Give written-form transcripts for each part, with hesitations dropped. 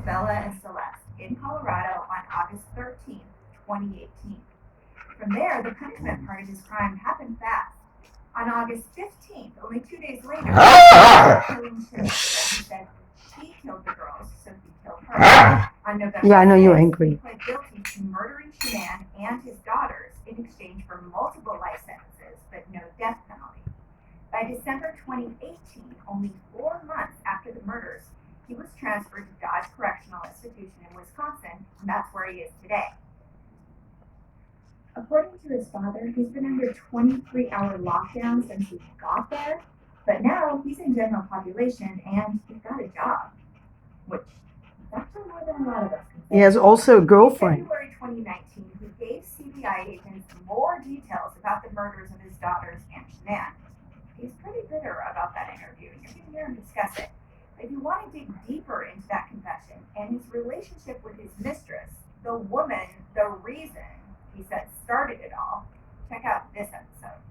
Bella and Celeste in Colorado on August 13th, 2018. From there, the punishment part of his crime happened fast. On August 15th, only 2 days later, killing Shanann. He said he killed the girls, so he killed her. On November Yeah, I know you're 6th, angry. he pled guilty to murdering Shanann and his daughters in exchange for multiple life sentences, but no death penalty. By December 2018, only 4 months after the murders, he was transferred to Dodge Correctional Institution in Wisconsin, and that's where he is today. According to his father, he's been under 23-hour lockdown since he got there, but now he's in general population and he's got a job, which is actually more than a lot of us can say. He has also a girlfriend. In February 2019, he gave CBI agents more details about the murders of his daughters and Shanann. He's pretty bitter about that interview, and you're going to hear him discuss it. But if you want to dig deeper into that confession and his relationship with his mistress, the woman, the reason he said started it all, check out this episode.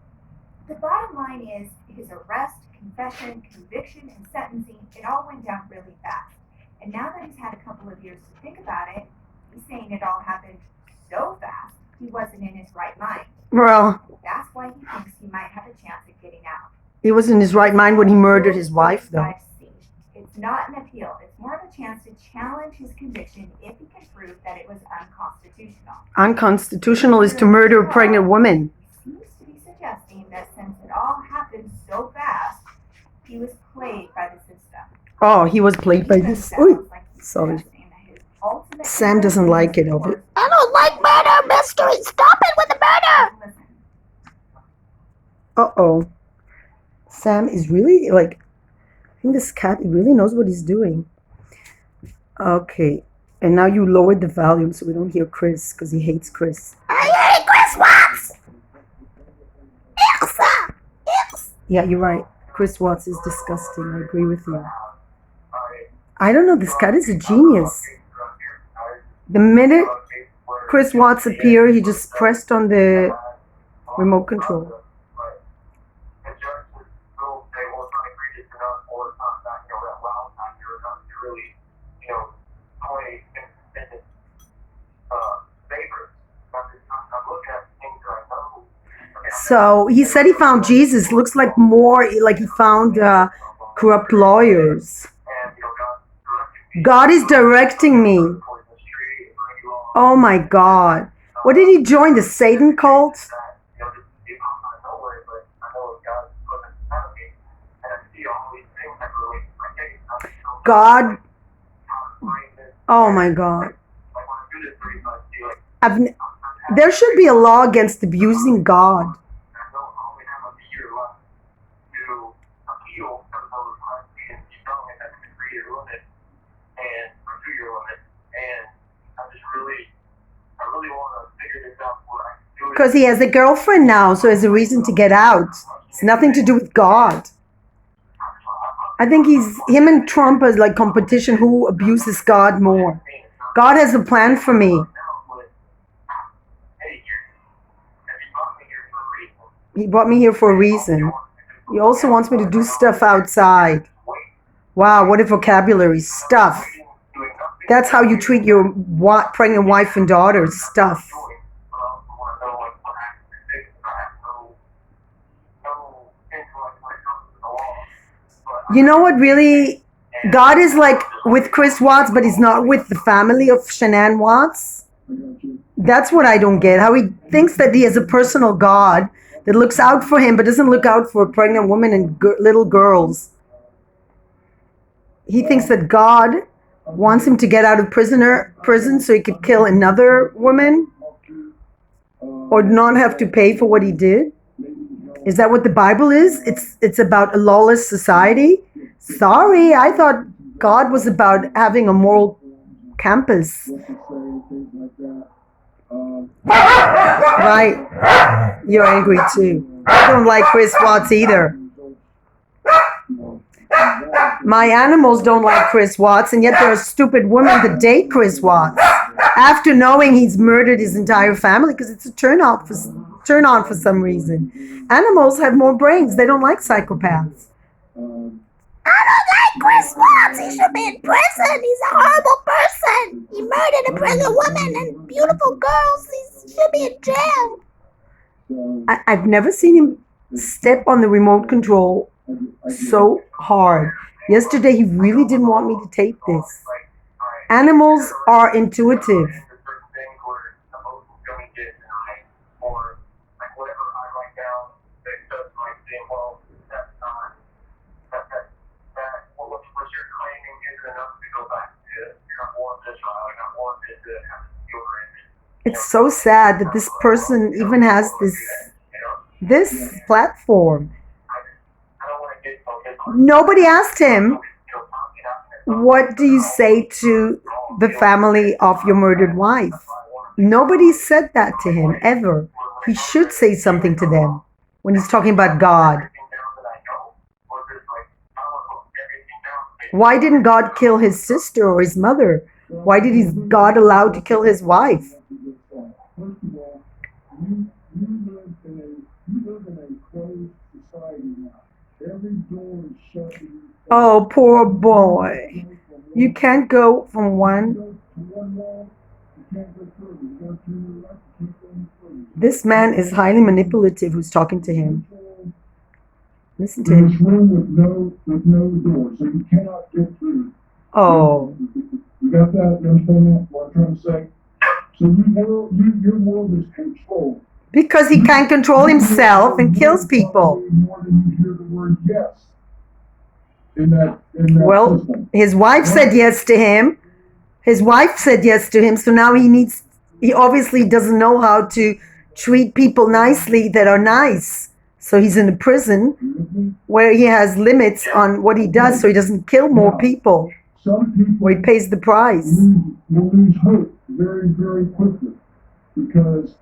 The bottom line is his arrest, confession, conviction, and sentencing, it all went down really fast. And now that he's had a couple of years to think about it, he's saying it all happened so fast, he wasn't in his right mind. Well, That's why he thinks he might have a chance at getting out. he was in his right mind when he murdered his wife, though. It's not an appeal. It's more of a chance to challenge his conviction if he can prove that it was unconstitutional. Unconstitutional is to murder a pregnant woman. He seems to be suggesting that since it all happened so fast, he was played by the system. Oh, he was played by this. Ooh, sorry. Sam doesn't like it of it. I don't like murder mystery. Stop it with the murder. Uh-oh. Sam is really like, I think this cat really knows what he's doing. Okay. And now you lowered the volume so we don't hear Chris because he hates Chris. I hate Chris Waats! Yeah, you're right. Chris Waats is disgusting. I agree with you. I don't know. This cat is a genius. The minute Chris Waats appeared, he just pressed on the remote control. So he said he found Jesus. Looks like more like he found corrupt lawyers. God is directing me. Oh my God. What did he join? The Satan cult? God. Oh my God. There should be a law against abusing God. Because he has a girlfriend now, so has a reason to get out. It's nothing to do with God. I think him and Trump is like competition who abuses God more. God has a plan for me. He brought me here for a reason. He also wants me to do stuff outside. Wow, what a vocabulary. Stuff. That's how you treat your pregnant wife and daughters. Stuff. You know what really? God is like with Chris Waats, but he's not with the family of Shanann Watts. That's what I don't get. How he thinks that he has a personal God that looks out for him, but doesn't look out for pregnant women and little girls. He thinks that God wants him to get out of prison so he could kill another woman or not have to pay for what he did. Is that what the Bible is? It's about a lawless society? Sorry, I thought God was about having a moral campus. Right. You're angry too. I don't like Chris Waats either. My animals don't like Chris Waats, and yet there are stupid women that date Chris Waats after knowing he's murdered his entire family because it's a turn on for some reason. Animals have more brains. They don't like psychopaths. I don't like Chris Waats. He should be in prison. He's a horrible person. murdered pregnant women and beautiful girls. He should be in jail. I've never seen him step on the remote control so hard. Yesterday, he really didn't want me to tape this. Animals are intuitive. It's so sad that this person even has this platform. Nobody asked him, what do you say to the family of your murdered wife? Nobody said that to him, ever. He should say something to them when he's talking about God. Why didn't God kill his sister or his mother? Why did God allow to kill his wife? First of all, you live in a closed society now. Every door is shut. Oh, poor boy. You can't go from one. This man is highly manipulative who's talking to him. Listen to This him. room with no door, so you cannot get through. Oh. You got that? You understand that? What I'm trying to say? So your world is controlled. Because he can't control himself and kills people. More than you hear the word yes in that Well, system. his wife said yes to him. His wife said yes to him. So now he obviously doesn't know how to treat people nicely that are nice. So he's in a prison where he has limits on what he does so he doesn't kill more people. Some people Where he pays the price. will lose hope very, very quickly because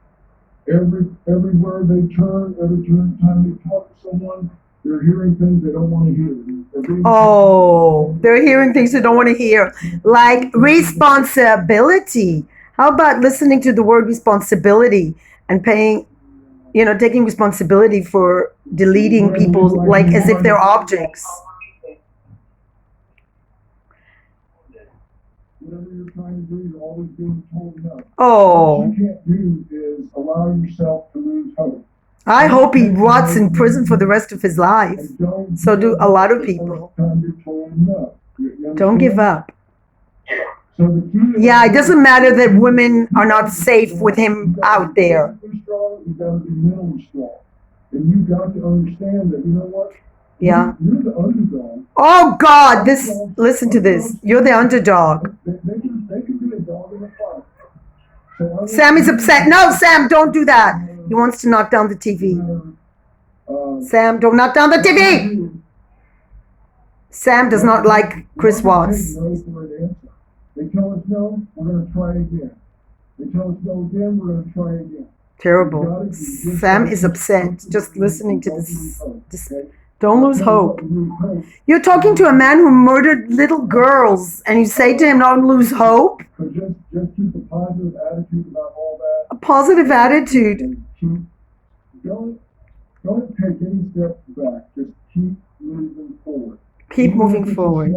everywhere they turn, every time they talk to someone, they're hearing things they don't want to hear. Oh, they're hearing things they don't want to hear. Like responsibility. How about listening to the word responsibility and taking responsibility for deleting people like as if they're objects? Whatever you're trying to do, you're always being told no. Oh. What you can't do is allow yourself to lose hope. I hope he rots in prison for the rest of his life. So do a lot of people. Don't give up. Yeah, it doesn't matter that women are not safe with him out there. You've got to be mentally strong. And you've got to understand that, you know what? Yeah. You're the underdog. Oh God, listen to this. You're the underdog. They can be a dog in a fight. So Sam is upset. No, Sam, don't do that. He wants to knock down the TV. Sam, don't knock down the TV. Sam does not like Chris Waats. They tell us no, we're going to try again. They tell us no again, we're going to try again. Terrible. Sam is upset just listening to this. Don't lose hope. You're talking to a man who murdered little girls, and you say to him, don't lose hope? Just keep a positive attitude about all that. A positive attitude. Don't take any steps back. Just keep moving forward. Keep moving forward.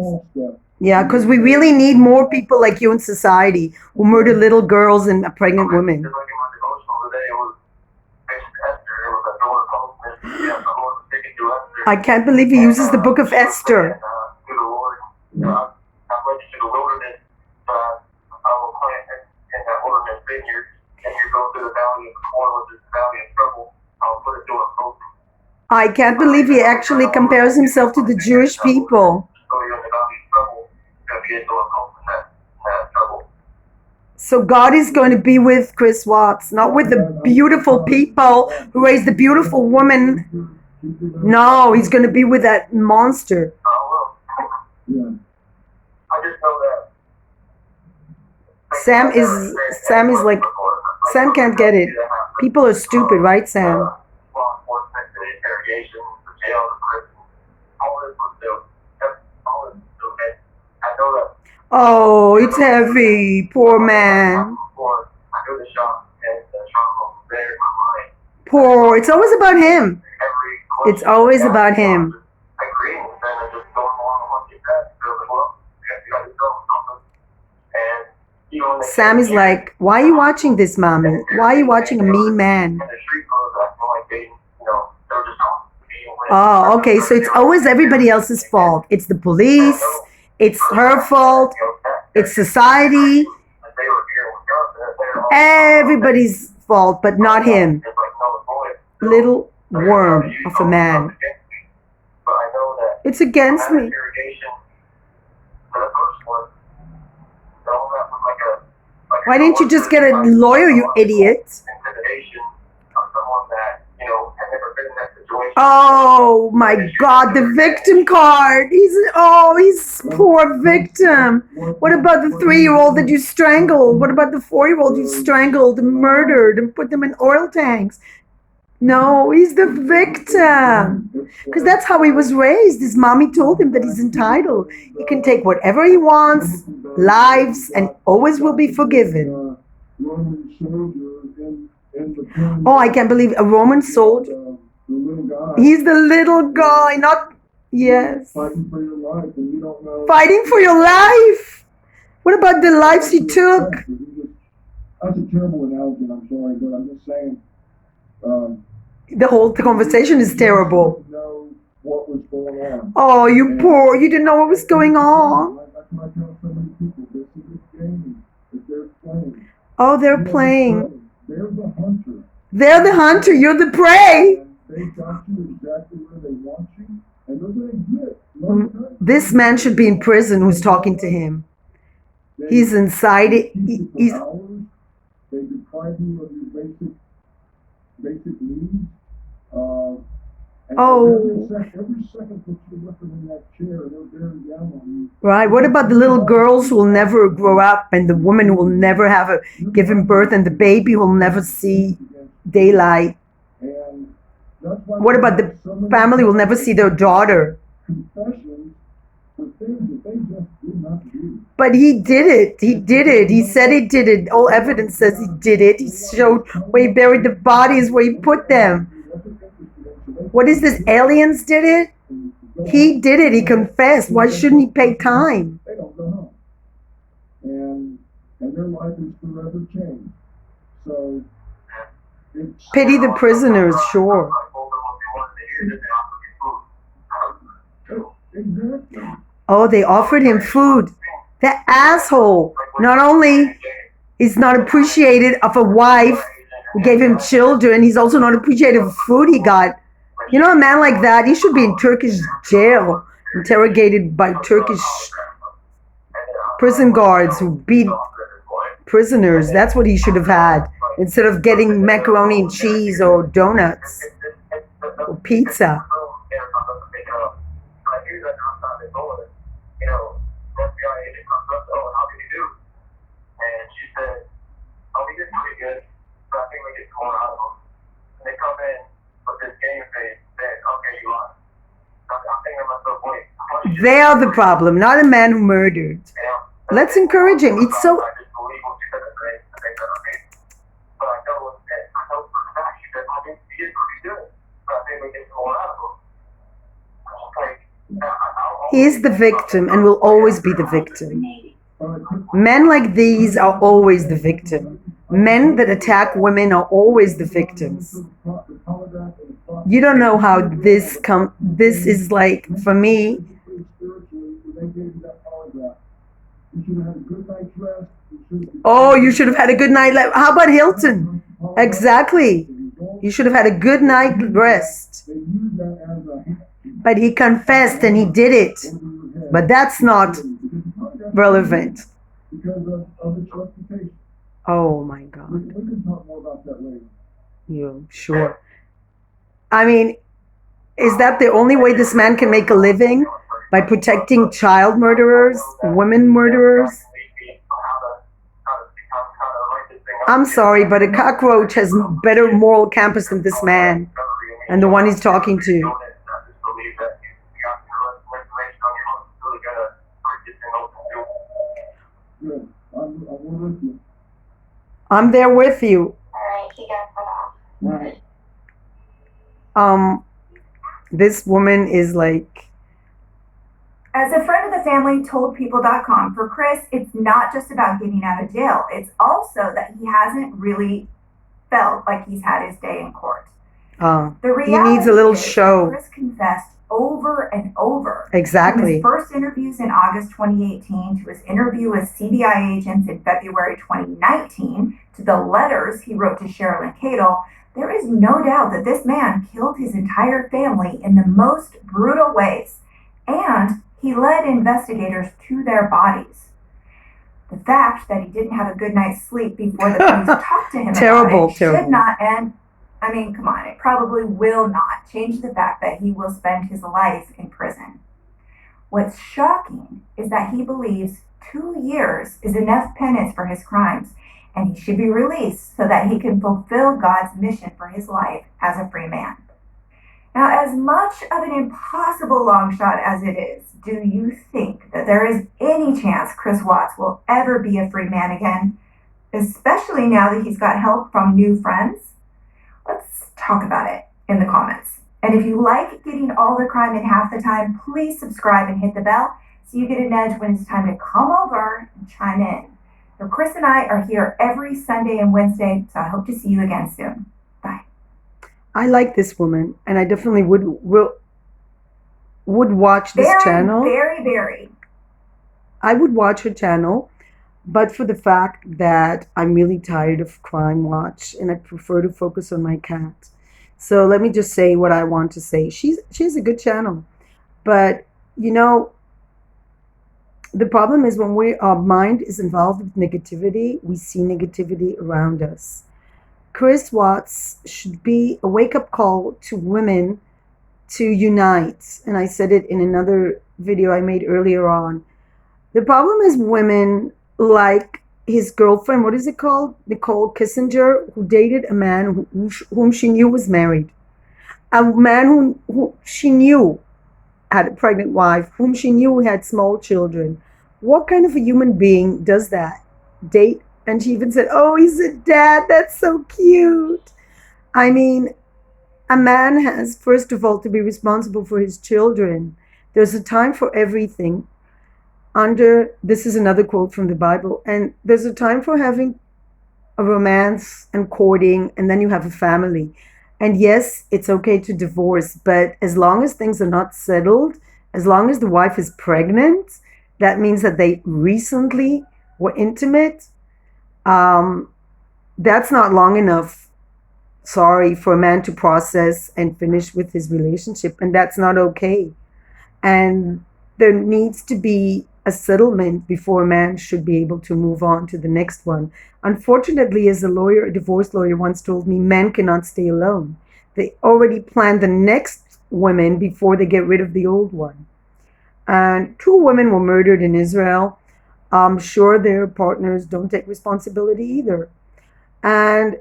Yeah, because we really need more people like you in society who murder little girls and pregnant women. I can't believe he uses the book of Esther. I can't believe he actually compares himself to the Jewish people. So God is going to be with Chris Waats, not with the beautiful people who raised the beautiful woman. No, he's going to be with that monster. Sam is like, Sam can't get it. People are stupid, right, Sam? Oh, it's heavy. Poor man. Poor. It's always about him. It's always about him. Sam is like, why are you watching this, mommy? Why are you watching a mean man? Oh, okay. So it's always everybody else's fault. It's the police. It's her fault. It's society. Everybody's fault, but not him. Little worm of a man. It's against me. Why didn't you just get a lawyer, you idiot? Oh my God, the victim card. He's poor victim. What about the 3-year-old that you strangled? What about the 4-year-old you strangled and murdered and put them in oil tanks? No, he's the victim. Because that's how he was raised. His mommy told him that he's entitled. He can take whatever he wants, lives, and always will be forgiven. Oh, I can't believe a Roman soldier. He's the little guy, not, yes. Fighting for your life, and you don't know. Fighting for your life. What about the lives he took? That's a terrible analogy, I'm sorry, but I'm just saying. The whole conversation is terrible. Know what was going on. Oh, you poor, you didn't know what was going on. That's what I tell so many people. This is a game that they're playing. Oh, they're playing. They're the hunter. They're the hunter, you're the prey. And they got you exactly where they want you, and they're going to get. This man should be in prison who's talking to him. He's inside it. He's. They deprive you of your basic needs. Oh. Every second that you're with them in that chair, they're bearing down on you. Right. What about the little girls who will never grow up, and the woman who will never have given birth, and the baby who will never see daylight? What about the family who will never see their daughter? Confessions for things that they just did not do. But he did it. He did it. He said he did it. All evidence says he did it. He showed where he buried the bodies, where he put them. What is this? Aliens did it? He did it. He confessed. Why shouldn't he pay time? They don't go home. And their life is forever changed. So it's Pity the prisoners, sure. exactly. Oh, they offered him food. That asshole. Not only is not appreciated of a wife who gave him children, he's also not appreciated of food he got. You know, a man like that, he should be in Turkish jail, interrogated by Turkish prison guards who beat prisoners. That's what he should have had, instead of getting macaroni and cheese or donuts or pizza. They are the problem, not a man who murdered. Let's encourage him. It's so. He is the victim and will always be the victim. Men like these are always the victim. Men that attack women are always the victims. You don't know how this is like, for me. Oh, you should have had a good night. How about Hilton? Exactly. You should have had a good night rest. But he confessed and he did it. But that's not relevant. Oh my God. We can talk more about that later. You sure? I mean, is that the only way this man can make a living? By protecting child murderers, women murderers? I'm sorry, but a cockroach has better moral compass than this man and the one he's talking to. Good. I'm with you. I'm there with you. Right. This woman is like, As a friend of the family told People.com, for Chris, it's not just about getting out of jail. It's also that he hasn't really felt like he's had his day in court. The He reality needs a little is show. that Chris confessed over and over. From Exactly. his first interviews in August 2018 to his interview with CBI agents in February 2019 to the letters he wrote to Sherilyn Cadle, there is no doubt that this man killed his entire family in the most brutal ways, and he led investigators to their bodies. The fact that he didn't have a good night's sleep before the police talked to him Terrible, about it should terrible. not end. I mean, come on, it probably will not change the fact that he will spend his life in prison. What's shocking is that he believes 2 years is enough penance for his crimes, and he should be released so that he can fulfill God's mission for his life as a free man. Now, as much of an impossible long shot as it is, do you think that there is any chance Chris Waats will ever be a free man again, especially now that he's got help from new friends? Let's talk about it in the comments. And if you like getting all the crime in half the time, please subscribe and hit the bell so you get a nudge when it's time to come over and chime in. So Chris and I are here every Sunday and Wednesday, so I hope to see you again soon. Bye. I like this woman, and I definitely would watch this channel. Very. I would watch her channel, but for the fact that I'm really tired of Crime Watch, and I prefer to focus on my cat. So let me just say what I want to say. She has a good channel, but you know, the problem is when our mind is involved with negativity, we see negativity around us. Chris Waats should be a wake-up call to women to unite. And I said it in another video I made earlier on. The problem is women like his girlfriend, what is it called? Nicole Kissinger, who dated a man whom she knew was married. A man who she knew had a pregnant wife, whom she knew had small children. What kind of a human being does that? Date? And she even said, oh, he's a dad. That's so cute. I mean, a man has, first of all, to be responsible for his children. There's a time for everything. This is another quote from the Bible, and there's a time for having a romance and courting, and then you have a family. And yes, it's okay to divorce, but as long as things are not settled, as long as the wife is pregnant, that means that they recently were intimate. That's not long enough, sorry, for a man to process and finish with his relationship, and that's not okay. And there needs to be a settlement before a man should be able to move on to the next one. Unfortunately, as a divorce lawyer once told me, men cannot stay alone. They already plan the next women before they get rid of the old one. And 2 women were murdered in Israel. I'm sure their partners don't take responsibility either. And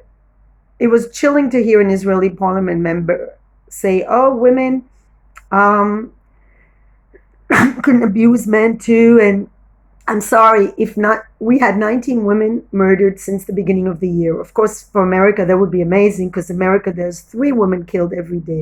it was chilling to hear an Israeli parliament member say, oh, women can abuse men too. And I'm sorry, if not, we had 19 women murdered since the beginning of the year. Of course, for America, that would be amazing, because America, there's 3 women killed every day.